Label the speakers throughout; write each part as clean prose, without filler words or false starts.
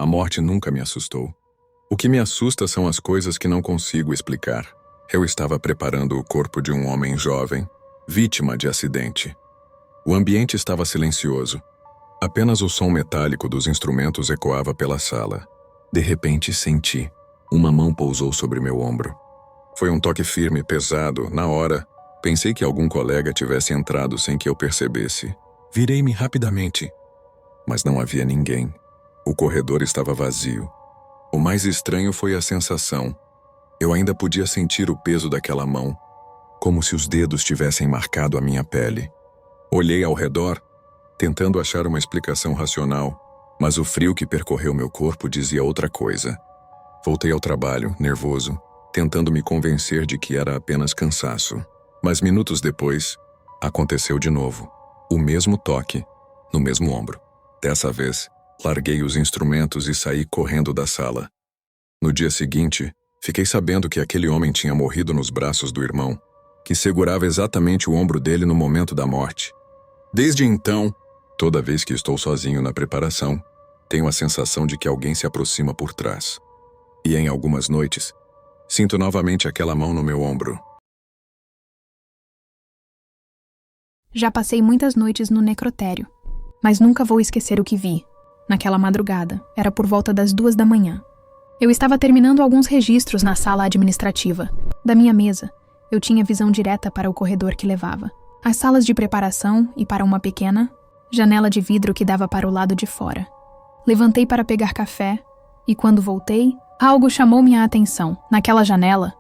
Speaker 1: A morte nunca me assustou. O que me assusta são as coisas que não consigo explicar. Eu estava preparando o corpo de um homem jovem, vítima de acidente. O ambiente estava silencioso. Apenas o som metálico dos instrumentos ecoava pela sala. De repente, senti. Uma mão pousou sobre meu ombro. Foi um toque firme, pesado. Na hora, pensei que algum colega tivesse entrado sem que eu percebesse. Virei-me rapidamente. Mas não havia ninguém. O corredor estava vazio. O mais estranho foi a sensação. Eu ainda podia sentir o peso daquela mão, como se os dedos tivessem marcado a minha pele. Olhei ao redor, tentando achar uma explicação racional, mas o frio que percorreu meu corpo dizia outra coisa. Voltei ao trabalho, nervoso, tentando me convencer de que era apenas cansaço. Mas minutos depois, aconteceu de novo. O mesmo toque, no mesmo ombro. Dessa vez, larguei os instrumentos e saí correndo da sala. No dia seguinte, fiquei sabendo que aquele homem tinha morrido nos braços do irmão, que segurava exatamente o ombro dele no momento da morte. Desde então, toda vez que estou sozinho na preparação, tenho a sensação de que alguém se aproxima por trás. E em algumas noites, sinto novamente aquela mão no meu ombro.
Speaker 2: Já passei muitas noites no necrotério, mas nunca vou esquecer o que vi. Naquela madrugada, era por volta das 2 da manhã. Eu estava terminando alguns registros na sala administrativa. Da minha mesa, eu tinha visão direta para o corredor que levava às salas de preparação e para uma pequena janela de vidro que dava para o lado de fora. Levantei para pegar café e, quando voltei, algo chamou minha atenção. Naquela janela,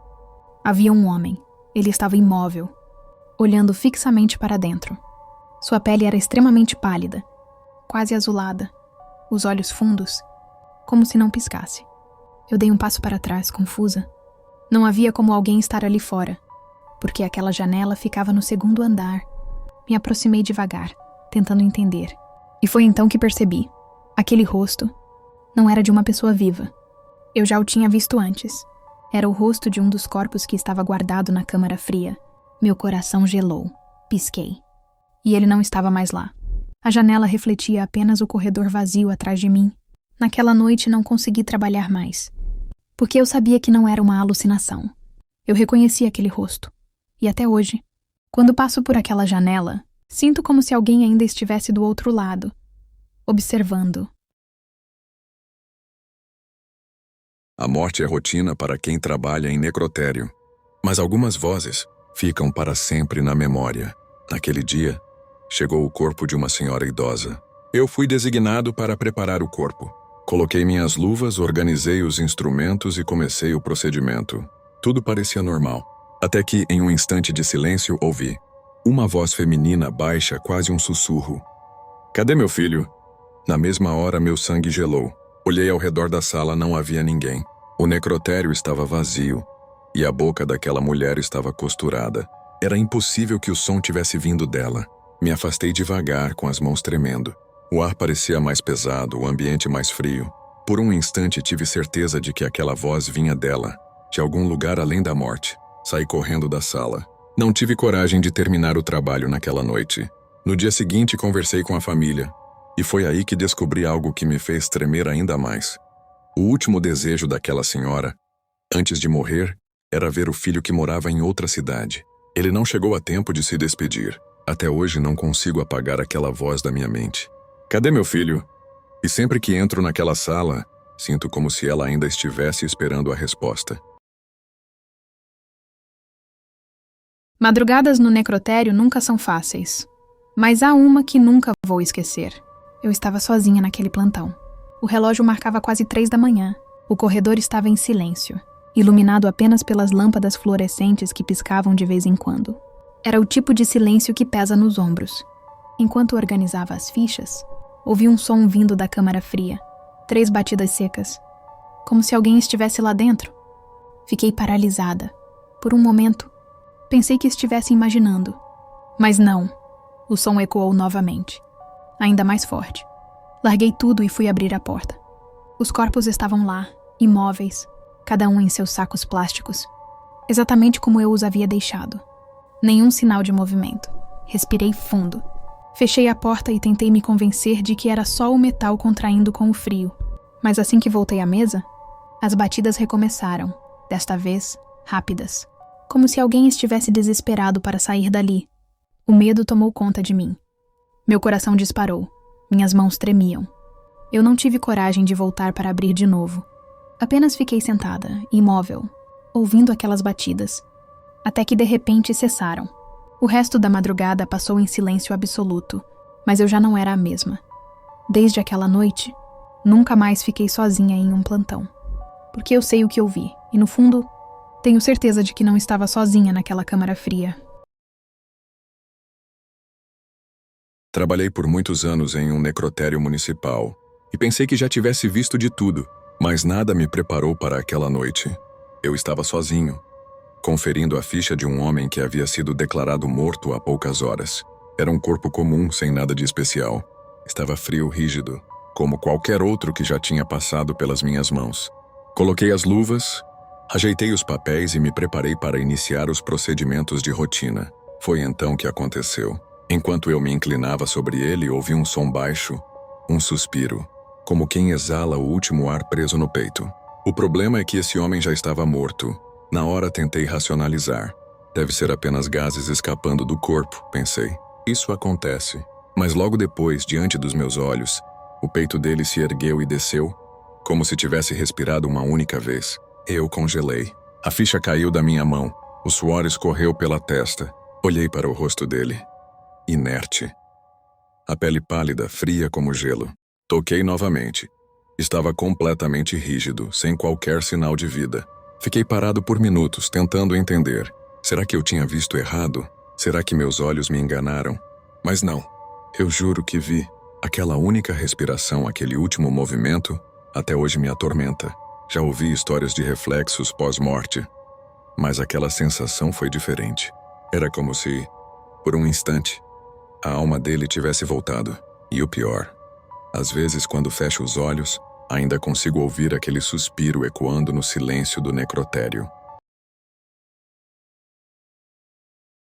Speaker 2: havia um homem. Ele estava imóvel, olhando fixamente para dentro. Sua pele era extremamente pálida, quase azulada, os olhos fundos, como se não piscasse. Eu dei um passo para trás, confusa. Não havia como alguém estar ali fora, porque aquela janela ficava no 2º andar. Me aproximei devagar, tentando entender. E foi então que percebi. Aquele rosto não era de uma pessoa viva. Eu já o tinha visto antes. Era o rosto de um dos corpos que estava guardado na câmara fria. Meu coração gelou. Pisquei. E ele não estava mais lá. A janela refletia apenas o corredor vazio atrás de mim. Naquela noite não consegui trabalhar mais, porque eu sabia que não era uma alucinação. Eu reconheci aquele rosto. E até hoje, quando passo por aquela janela, sinto como se alguém ainda estivesse do outro lado, observando.
Speaker 1: A morte é rotina para quem trabalha em necrotério, mas algumas vozes ficam para sempre na memória. Naquele dia, chegou o corpo de uma senhora idosa. Eu fui designado para preparar o corpo. Coloquei minhas luvas, organizei os instrumentos e comecei o procedimento. Tudo parecia normal, até que, em um instante de silêncio, ouvi uma voz feminina baixa, quase um sussurro. "Cadê meu filho?" Na mesma hora, meu sangue gelou. Olhei ao redor da sala, não havia ninguém. O necrotério estava vazio, e a boca daquela mulher estava costurada. Era impossível que o som tivesse vindo dela. Me afastei devagar, com as mãos tremendo. O ar parecia mais pesado, o ambiente mais frio. Por um instante tive certeza de que aquela voz vinha dela, de algum lugar além da morte. Saí correndo da sala. Não tive coragem de terminar o trabalho naquela noite. No dia seguinte, conversei com a família. E foi aí que descobri algo que me fez tremer ainda mais. O último desejo daquela senhora, antes de morrer, era ver o filho que morava em outra cidade. Ele não chegou a tempo de se despedir. Até hoje não consigo apagar aquela voz da minha mente. "Cadê meu filho?" E sempre que entro naquela sala, sinto como se ela ainda estivesse esperando a resposta.
Speaker 2: Madrugadas no necrotério nunca são fáceis, mas há uma que nunca vou esquecer. Eu estava sozinha naquele plantão. O relógio marcava quase 3 da manhã. O corredor estava em silêncio, iluminado apenas pelas lâmpadas fluorescentes que piscavam de vez em quando. Era o tipo de silêncio que pesa nos ombros. Enquanto organizava as fichas, ouvi um som vindo da câmara fria. 3 batidas secas, como se alguém estivesse lá dentro. Fiquei paralisada. Por um momento, pensei que estivesse imaginando. Mas não. O som ecoou novamente, ainda mais forte. Larguei tudo e fui abrir a porta. Os corpos estavam lá, imóveis, cada um em seus sacos plásticos, exatamente como eu os havia deixado. Nenhum sinal de movimento. Respirei fundo. Fechei a porta e tentei me convencer de que era só o metal contraindo com o frio. Mas assim que voltei à mesa, as batidas recomeçaram, desta vez rápidas, como se alguém estivesse desesperado para sair dali. O medo tomou conta de mim. Meu coração disparou, minhas mãos tremiam. Eu não tive coragem de voltar para abrir de novo. Apenas fiquei sentada, imóvel, ouvindo aquelas batidas, até que de repente cessaram. O resto da madrugada passou em silêncio absoluto, mas eu já não era a mesma. Desde aquela noite, nunca mais fiquei sozinha em um plantão. Porque eu sei o que eu vi, e no fundo, tenho certeza de que não estava sozinha naquela câmara fria.
Speaker 1: Trabalhei por muitos anos em um necrotério municipal e pensei que já tivesse visto de tudo, mas nada me preparou para aquela noite. Eu estava sozinho, conferindo a ficha de um homem que havia sido declarado morto há poucas horas. Era um corpo comum, sem nada de especial. Estava frio, rígido, como qualquer outro que já tinha passado pelas minhas mãos. Coloquei as luvas, ajeitei os papéis e me preparei para iniciar os procedimentos de rotina. Foi então que aconteceu. Enquanto eu me inclinava sobre ele, ouvi um som baixo, um suspiro, como quem exala o último ar preso no peito. O problema é que esse homem já estava morto. Na hora tentei racionalizar. Deve ser apenas gases escapando do corpo, pensei. Isso acontece. Mas logo depois, diante dos meus olhos, o peito dele se ergueu e desceu, como se tivesse respirado uma única vez. Eu congelei. A ficha caiu da minha mão. O suor escorreu pela testa. Olhei para o rosto dele. Inerte. A pele pálida, fria como gelo. Toquei novamente. Estava completamente rígido, sem qualquer sinal de vida. Fiquei parado por minutos, tentando entender. Será que eu tinha visto errado? Será que meus olhos me enganaram? Mas não. Eu juro que vi. Aquela única respiração, aquele último movimento, até hoje me atormenta. Já ouvi histórias de reflexos pós-morte. Mas aquela sensação foi diferente. Era como se, por um instante, a alma dele tivesse voltado. E o pior, às vezes quando fecho os olhos, ainda consigo ouvir aquele suspiro ecoando no silêncio do necrotério.